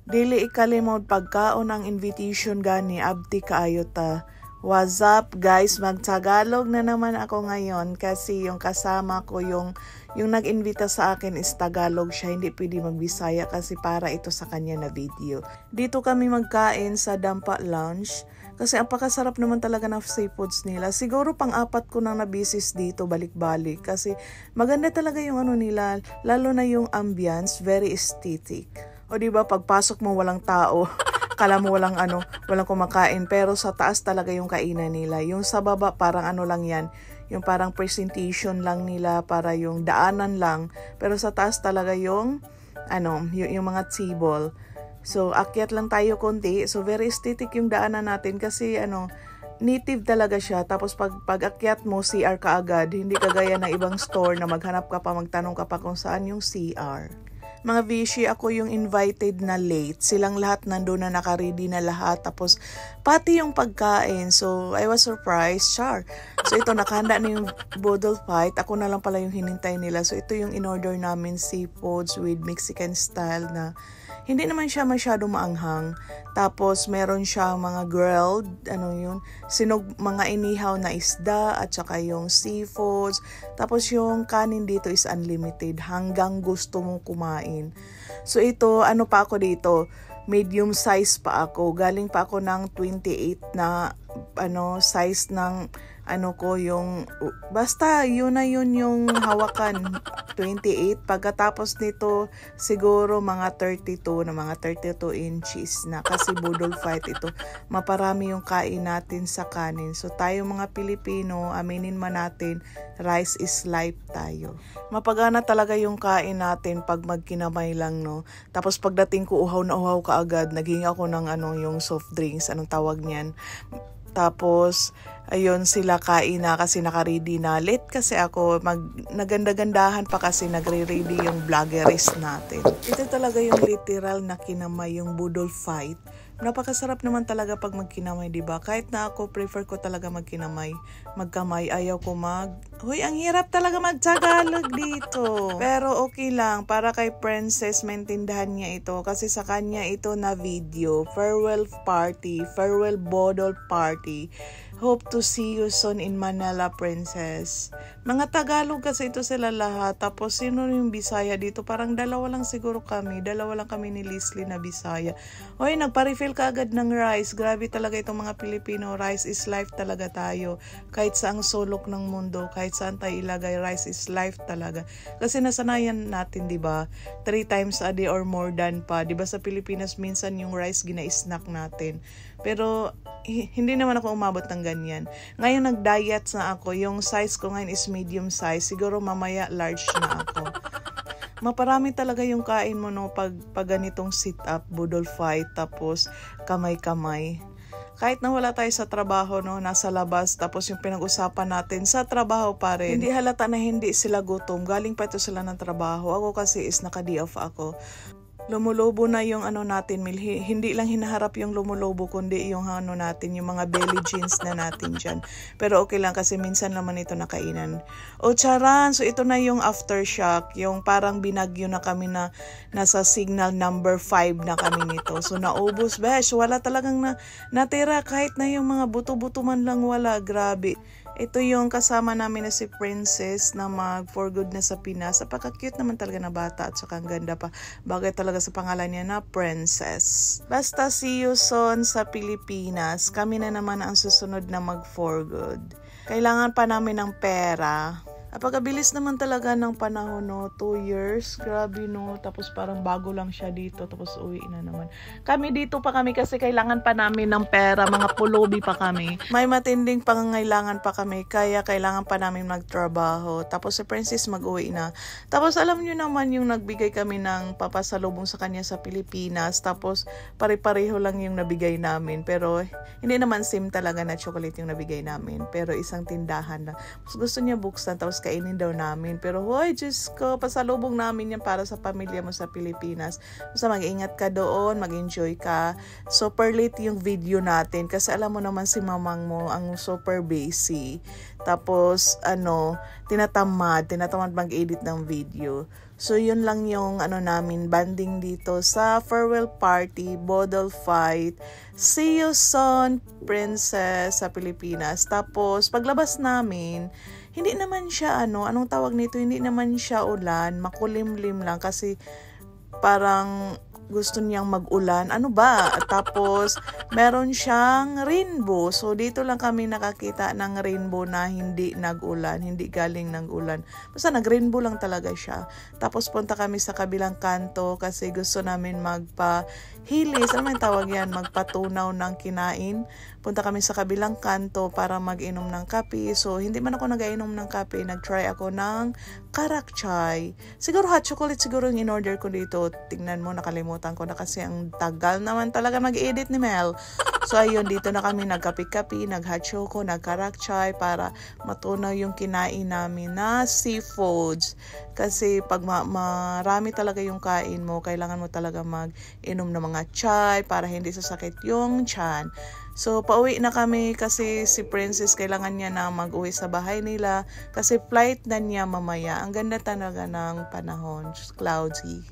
Dili ikalimod pagkaon ang invitation gani abti kaayo ta. What's up guys, mag-Tagalog na naman ako ngayon kasi yung kasama ko yung nag-invita sa akin is Tagalog siya, hindi pwede mag-Bisaya kasi para ito sa kanya na video. Dito kami magkain sa Dampa Lounge kasi ang pakasarap naman talaga ng seafoods nila. Siguro pang-apat ko nang nabisis dito balik-balik kasi maganda talaga yung ano nila, lalo na yung ambience, very aesthetic. O diba, pagpasok mo walang tao, kala mo walang kumakain, pero sa taas talaga yung kainan nila. Yung sa baba parang ano lang yan, yung parang presentation lang nila para yung daanan lang, pero sa taas talaga yung mga table. So akyat lang tayo konti, so very aesthetic yung daanan natin kasi native talaga siya. Tapos pag akyat mo, CR ka agad, hindi kagaya ng ibang store na maghanap ka pa, magtanong ka pa kung saan yung CR. Mga Vichy, ako yung invited na late. Silang lahat nandun na nakaready na lahat. Tapos, pati yung pagkain. So, I was surprised. Char. So, ito, nakahanda na yung Boodle Fight. Ako na lang pala yung hinintay nila. So, ito yung in-order namin, seafoods with Mexican style na hindi naman siya masyado maanghang. Tapos, meron siya mga grilled, mga inihaw na isda, at saka yung seafoods. Tapos, yung kanin dito is unlimited, hanggang gusto mong kumain. So, ito, pa ako dito? Medium size pa ako. Galing pa ako ng 28 na, size ng, basta, yun na yun yung hawakan. 28. Pagkatapos nito, siguro mga 32 inches na. Kasi Boodle Fight ito. Maparami yung kain natin sa kanin. So tayo mga Pilipino, aminin man natin, rice is life tayo. Mapagana talaga yung kain natin pag magkinamay lang, no? Tapos pagdating ko, uhaw na uhaw ka agad. Naging ako ng yung soft drinks, anong tawag niyan. Tapos, ayun sila kain na kasi naka-ready na. Late kasi ako, naganda-gandahan pa kasi nagre-ready yung vloggeries natin. Ito talaga yung literal na kinamay, yung Boodle Fight. Napakasarap naman talaga pag magkinamay, diba? Kahit na ako, prefer ko talaga magkamay. Ayaw ko Hoy, ang hirap talaga mag-Tagalog dito. Pero okay lang, para kay Princess, maintindihan niya ito. Kasi sa kanya ito na video. Farewell Boodle Party. Hope to see you soon in Manila, Princess. Mga Tagalog kasi ito sila lahat. Tapos sino yung Bisaya dito? Parang dalawa lang kami ni Leslie na Bisaya. Hoy, nagpa-refill ka agad ng rice. Grabe talaga itong mga Pilipino. Rice is life talaga tayo. Kahit saang sulok ng mundo, kahit saan tayo ilagay, rice is life talaga. Kasi nasanayan natin, diba? 3 times a day or more than pa. Diba sa Pilipinas, minsan yung rice gina-snack natin. Pero hindi naman ako umabot ng ganyan. Ngayon nag-diet na ako. Yung size ko ngayon is medium size. Siguro mamaya large na ako. Maparami talaga yung kain mo, no, pag ganitong sit-up, Boodle Fight, tapos kamay-kamay. Kahit na wala tayo sa trabaho, no, nasa labas, tapos yung pinag-usapan natin sa trabaho pa rin. Hindi halata na hindi sila gutom. Galing pa ito sila ng trabaho. Ako kasi is naka-day off ako. Lumulobo na yung natin, hindi lang hinaharap yung lumulobo kundi yung natin, yung mga belly jeans na natin dyan. Pero okay lang kasi minsan naman ito nakainan. O charan, so ito na yung aftershock, yung parang binagyo na kami na nasa signal number 5 na kami nito. So naubos, besh, wala talagang natira, kahit na yung mga buto-buto man lang wala, grabe. Ito yung kasama namin na si Princess na mag-for good na sa Pinas. Apaka-cute naman talaga na bata at saka ang ganda pa. Bagay talaga sa pangalan niya na Princess. Basta see you soon sa Pilipinas. Kami na naman ang susunod na mag-for good. Kailangan pa namin ng pera. Apagabilis naman talaga ng panahon, no? 2 years. Grabe, no? Tapos parang bago lang siya dito. Tapos uwi na naman. Kami dito pa kami kasi kailangan pa namin ng pera. Mga pulubi pa kami. May matinding pangangailangan pa kami. Kaya kailangan pa namin magtrabaho. Tapos si Princess mag-uwi na. Tapos alam nyo naman yung nagbigay kami ng papasalubong sa kanya sa Pilipinas. Tapos pare-pareho lang yung nabigay namin. Pero hindi naman same talaga na chocolate yung nabigay namin. Pero isang tindahan lang. Mas gusto niya buksan. Tapos kainin daw namin. Pero hoy, Diyos ko, pasalubong namin yan para sa pamilya mo sa Pilipinas. Basta mag-ingat ka doon, mag-enjoy ka. Super late yung video natin kasi alam mo naman si mamang mo ang super busy. Tapos, tinatamad mag-edit ng video. So yun lang yung namin banding dito sa farewell party, Bodol Fight. See you soon, Princess, sa Pilipinas. Tapos paglabas namin, hindi naman siya anong tawag nito, hindi naman siya ulan, makulimlim lang kasi parang gusto niyang mag-ulan. Ano ba? Tapos, meron siyang rainbow. So, dito lang kami nakakita ng rainbow na hindi nag-ulan, hindi galing ng ulan. Basta nag-rainbow lang talaga siya. Tapos, punta kami sa kabilang kanto kasi gusto namin magpa-hilis. Ano man tawag yan? Magpatunaw ng kinain. Punta kami sa kabilang kanto para mag-inom ng kape. So, hindi man ako nag-inom ng kape. Nag-try ako ng karak chai. Siguro hot chocolate siguro yung in-order ko dito. Tingnan mo, nakalimutan ko na kasi ang tagal naman talaga mag-edit ni Mel. So, ayun, dito na kami nagkape-kape, nag-hot choco, nag-karak chai para matunaw yung kinain namin na seafoods. Kasi pag marami talaga yung kain mo, kailangan mo talaga mag-inom ng mga chai para hindi sasakit yung tiyan. So, pauwi na kami kasi si Princess kailangan niya na mag-uwi sa bahay nila kasi flight na niya mamaya. Ang ganda talaga ng panahon, cloudy.